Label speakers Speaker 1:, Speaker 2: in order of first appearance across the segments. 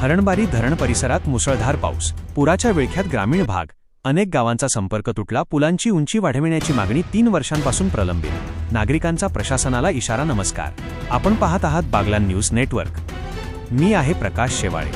Speaker 1: हरणबारी धरण परिसरात मुसळधार पाऊस, पुराच्या विळख्यात ग्रामीण भाग, अनेक गावांचा संपर्क तुटला. पुलांची उंची वाढविण्याची मागणी 3 वर्षांपासून प्रलंबित. नागरिकांचा प्रशासनाला इशारा. नमस्कार, आपण पाहत आहात बागलाण न्यूज नेटवर्क. मी आहे प्रकाश शेवाळे.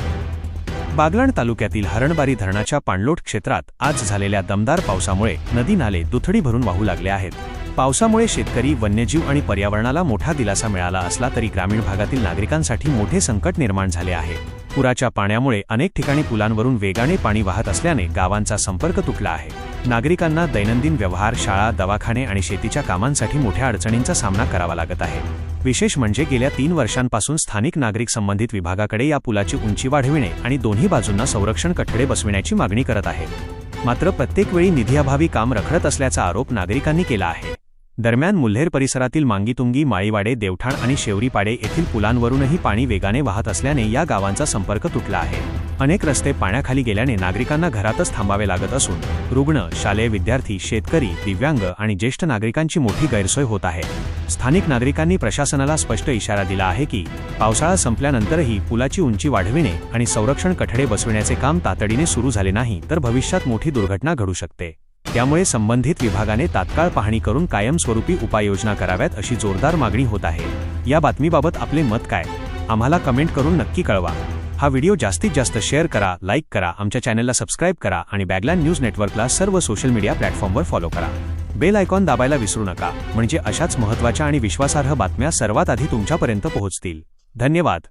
Speaker 1: बागलाण तालुक्यातील हरणबारी धरणाच्या पाणलोट क्षेत्रात आज झालेल्या दमदार पावसामुळे नदी नाले दुथडी भरून वाहू लागले आहेत. पावसामुळे शेतकरी, वन्यजीव आणि पर्यावरणाला मोठा दिलासा मिळाला असला तरी ग्रामीण भागातील नागरिकांसाठी मोठे संकट निर्माण झाले आहे. पुराच्या पाण्यामुळे अनेक ठिकाणी पुलांवरून वेगाने पाणी वाहत असल्याने गावांचा संपर्क तुटला आहे. नागरिकांना दैनंदिन व्यवहार, शाळा, दवाखाने आणि शेतीच्या कामांसाठी मोठ्या अडचणींचा सामना करावा लागत आहे. विशेष म्हणजे गेल्या 3 वर्षांपासून स्थानिक नागरिक संबंधित विभागाकडे या पुलाची उंची वाढविणे आणि दोन्ही बाजूंना संरक्षण कठडे बसविण्याची मागणी करत आहेत. मात्र प्रत्येक वेळी निधीअभावी काम रखडत असल्याचा आरोप नागरिकांनी केला आहे. दरम्यान मुल्हेर परिसरातील मांगीतुंगी, माळीवाडे, देवठाण आणि शेवरीपाडे येथील पुलांवरूनही पाणी वेगाने वाहत असल्याने या गावांचा संपर्क तुटला आहे. अनेक रस्ते पाण्याखाली गेल्याने नागरिकांना घरातच थांबावे लागत असून रुग्ण, शालेय विद्यार्थी, शेतकरी, दिव्यांग आणि ज्येष्ठ नागरिकांची मोठी गैरसोय होत आहे. स्थानिक नागरिकांनी प्रशासनाला स्पष्ट इशारा दिला आहे की पावसाळा संपल्यानंतरही पुलाची उंची वाढविणे आणि संरक्षण कठडे बसविण्याचे काम तातडीने सुरू झाले नाही तर भविष्यात मोठी दुर्घटना घडू शकते. त्यामुळे संबंधित विभागाने तात्काळ पाहणी करून कायमस्वरूपी उपाययोजना कराव्यात अशी जोरदार मागणी होत आहे. या बातमीबाबत आपले मत काय? आम्हाला कमेंट करून नक्की कळवा. हा व्हिडिओ जास्तीत जास्त शेअर करा, लाईक करा, आमच्या चॅनलला सबस्क्राईब करा आणि बागलाण न्यूज नेटवर्कला सर्व सोशल मीडिया प्लॅटफॉर्मवर फॉलो करा. बेल आयकॉन दाबायला विसरू नका, म्हणजे अशाच महत्त्वाच्या आणि विश्वासार्ह बातम्या सर्वात आधी तुमच्यापर्यंत पोहोचतील. धन्यवाद.